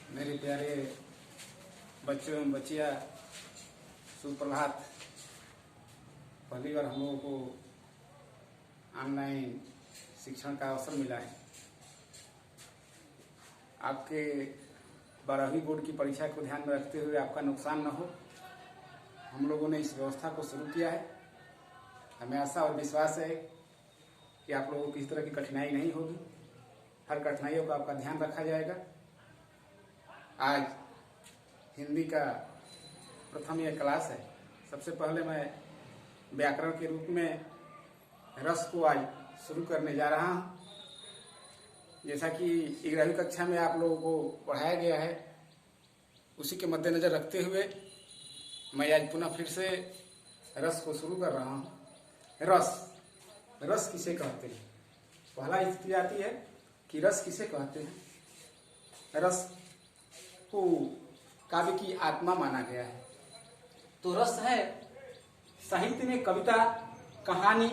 मेरे प्यारे बच्चों एवं बच्चियाँ, सुप्रभात। पहली बार हम लोगों को ऑनलाइन शिक्षण का अवसर मिला है। आपके 12वीं बोर्ड की परीक्षा को ध्यान में रखते हुए आपका नुकसान न हो, हम लोगों ने इस व्यवस्था को शुरू किया है। हमें आशा और विश्वास है कि आप लोगों को किसी तरह की कठिनाई नहीं होगी। हर कठिनाइयों का आपका ध्यान रखा जाएगा। आज हिंदी का प्रथम यह क्लास है। सबसे पहले मैं व्याकरण के रूप में रस को आज शुरू करने जा रहा हूँ। जैसा कि 11वीं कक्षा में आप लोगों को पढ़ाया गया है, उसी के मद्देनजर रखते हुए मैं आज पुनः फिर से रस को शुरू कर रहा हूँ। रस किसे कहते हैं? पहला स्थिति आती है कि रस किसे कहते हैं। रस को काव्य की आत्मा माना गया है। तो रस है साहित्य में कविता, कहानी,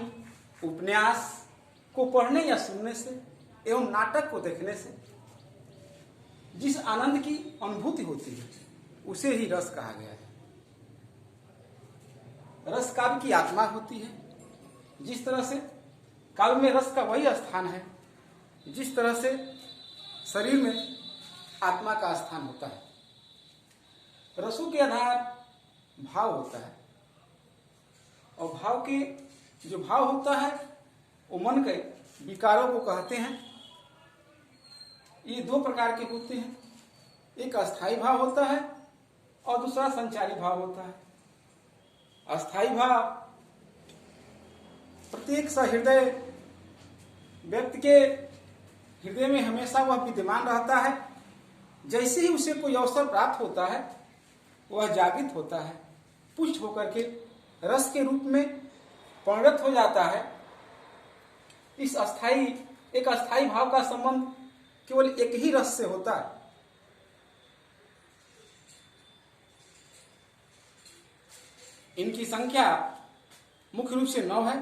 उपन्यास को पढ़ने या सुनने से एवं नाटक को देखने से जिस आनंद की अनुभूति होती है उसे ही रस कहा गया है। रस काव्य की आत्मा होती है। जिस तरह से काव्य में रस का वही स्थान है जिस तरह से शरीर में आत्मा का स्थान होता है। रसों के आधार भाव होता है और भाव के जो भाव होता है वो मन के विकारों को कहते हैं। ये दो प्रकार के होते हैं, एक अस्थाई भाव होता है और दूसरा संचारी भाव होता है। अस्थाई भाव प्रत्येक सहृदय व्यक्ति के हृदय में हमेशा वह विद्यमान रहता है। जैसे ही उसे कोई अवसर प्राप्त होता है वह जागृत होता है, पुष्ट होकर के रस के रूप में परिणत हो जाता है। एक अस्थाई भाव का संबंध केवल एक ही रस से होता है। इनकी संख्या मुख्य रूप से 9 है,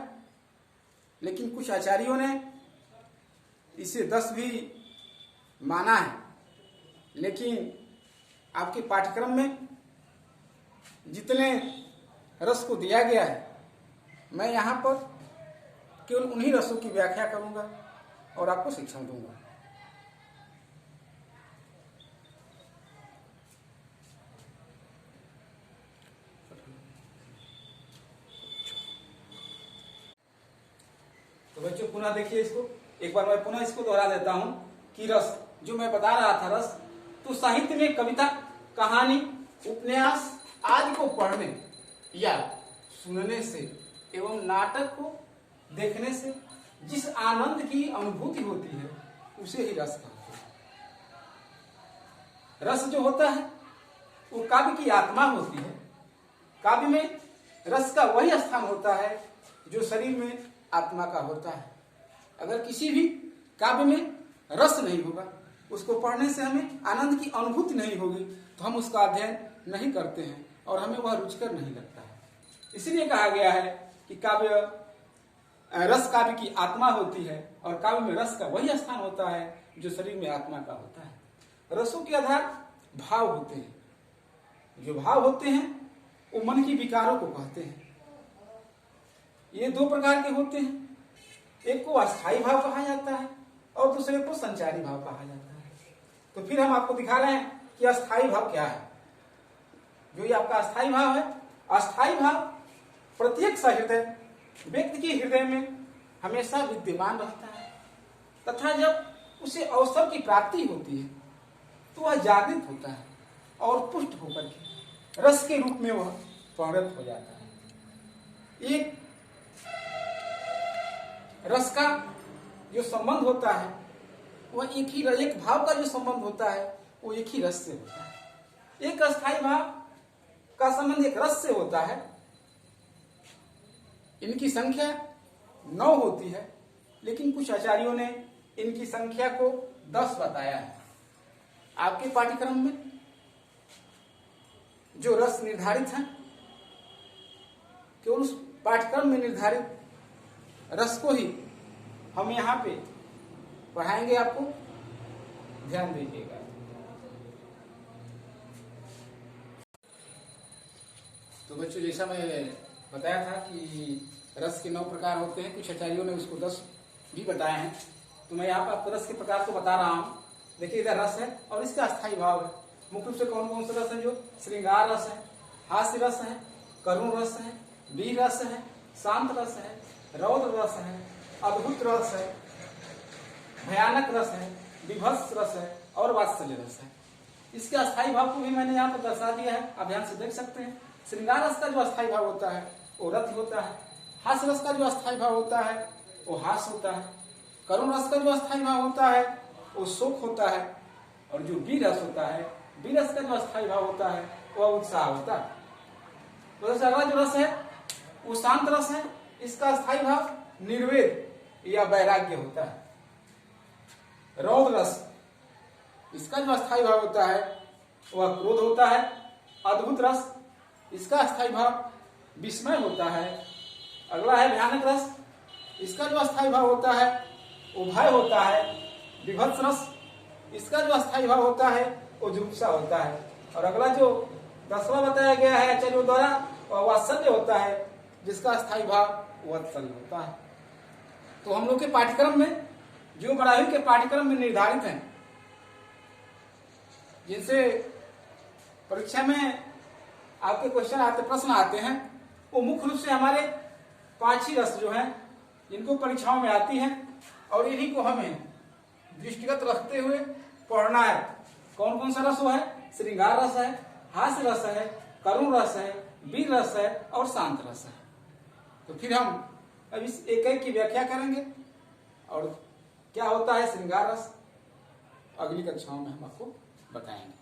लेकिन कुछ आचार्यों ने इसे 10 भी माना है। लेकिन आपके पाठ्यक्रम में जितने रस को दिया गया है, मैं यहाँ पर केवल उन्हीं रसों की व्याख्या करूँगा और आपको शिक्षण दूंगा। तो बच्चों पुनः देखिए इसको, एक बार मैं पुनः इसको दोहरा देता हूं कि रस जो मैं बता रहा था, रस तो साहित्य में कविता, कहानी, उपन्यास आदि को पढ़ने या सुनने से एवं नाटक को देखने से जिस आनंद की अनुभूति होती है उसे ही रस कहते हैं। रस जो होता है वो काव्य की आत्मा होती है। काव्य में रस का वही स्थान होता है जो शरीर में आत्मा का होता है। अगर किसी भी काव्य में रस नहीं होगा, उसको पढ़ने से हमें आनंद की अनुभूति नहीं होगी, तो हम उसका अध्ययन नहीं करते हैं और हमें वह रुचिकर नहीं लगता है। इसलिए कहा गया है कि रस काव्य की आत्मा होती है और काव्य में रस का वही स्थान होता है जो शरीर में आत्मा का होता है। रसों के आधार भाव होते हैं। जो भाव होते हैं वो मन की विकारों को कहते हैं। ये दो प्रकार के होते हैं, एक को अस्थाई भाव कहा जाता है और दूसरे को संचारी भाव कहा जाता है। तो फिर हम आपको दिखा रहे हैं कि अस्थाई भाव क्या है। जो ये आपका अस्थाई भाव है, अस्थाई भाव प्रत्येक सहृदय व्यक्ति के हृदय में हमेशा विद्यमान रहता है तथा जब उसे अवसर की प्राप्ति होती है तो वह जागृत होता है और पुष्ट होकर के रस के रूप में वह परिणत हो जाता है। एक रस का जो संबंध होता है वह एक भाव का जो संबंध होता है वो एक ही रस से होता है। एक अस्थाई भाव का संबंध एक रस से होता है। इनकी संख्या 9 होती है, लेकिन कुछ आचार्यों ने इनकी संख्या को 10 बताया है। आपके पाठ्यक्रम में जो रस निर्धारित है, केवल उस पाठ्यक्रम में निर्धारित रस को ही हम यहाँ पे पढ़ाएंगे। आपको ध्यान दीजिएगा। बच्चों, जैसा मैं बताया था कि रस के 9 प्रकार होते हैं, कुछ आचार्यों ने उसको 10 भी बताए हैं, तो मैं यहाँ पर आपको रस के प्रकार तो बता रहा हूँ। देखिए इधर रस है और इसका अस्थायी भाव है। मुख्य रूप से कौन कौन से रस है? जो श्रृंगार रस है, हास्य रस है, करुण रस है, वीर रस है, शांत रस है, रौद्र रस है, अद्भुत रस है, भयानक रस है, विभत्स रस है और वात्सल्य रस है। इसके अस्थायी भाव को भी मैंने यहाँ पर दर्शा दिया है, आप ध्यान से देख सकते हैं। श्रृंगार रस का जो अस्थायी भाव होता है वो रति होता है। हास्य रस का जो अस्थायी भाव होता है वो हास होता है। करुण रस का जो अस्थायी भाव होता है वो शोक होता है। और जो वीर रस होता है, वीर रस का जो अस्थायी भाव होता है वह उत्साह होता है। तो अगला जो रस है वो शांत रस है। इसका अस्थायी भाव निर्वेद या वैराग्य होता है। रौद्र रस, इसका जो अस्थायी भाव होता है वह क्रोध होता है। अद्भुत रस, इसका अस्थायी भाव विस्मय होता है। अगला है भयानक रस, इसका जो अस्थायी भाव होता है वो भय होता है। विभत्स रस, इसका जो अस्थायी भाव होता है वो जुगुप्सा होता है। और अगला जो 10वां बताया गया है आचार्यों द्वारा वह वात्सल्य होता है, जिसका अस्थायी भाव वात्सल्य होता है। तो हम लोग के पाठ्यक्रम में, जो बड़ाई के पाठ्यक्रम में निर्धारित हैं, जिनसे परीक्षा में आपके क्वेश्चन आते, प्रश्न आते हैं, वो मुख्य रूप से हमारे 5 ही रस जो हैं इनको परीक्षाओं में आती हैं और इन्हीं को हमें दृष्टिगत रखते हुए पढ़ना है। कौन कौन सा रस वो है? श्रृंगार रस है, हास्य रस है, करुण रस है, वीर रस है और शांत रस है। तो फिर हम अब इस एक एक की व्याख्या करेंगे और क्या होता है श्रृंगार रस अगली कक्षाओं में हम आपको बताएंगे।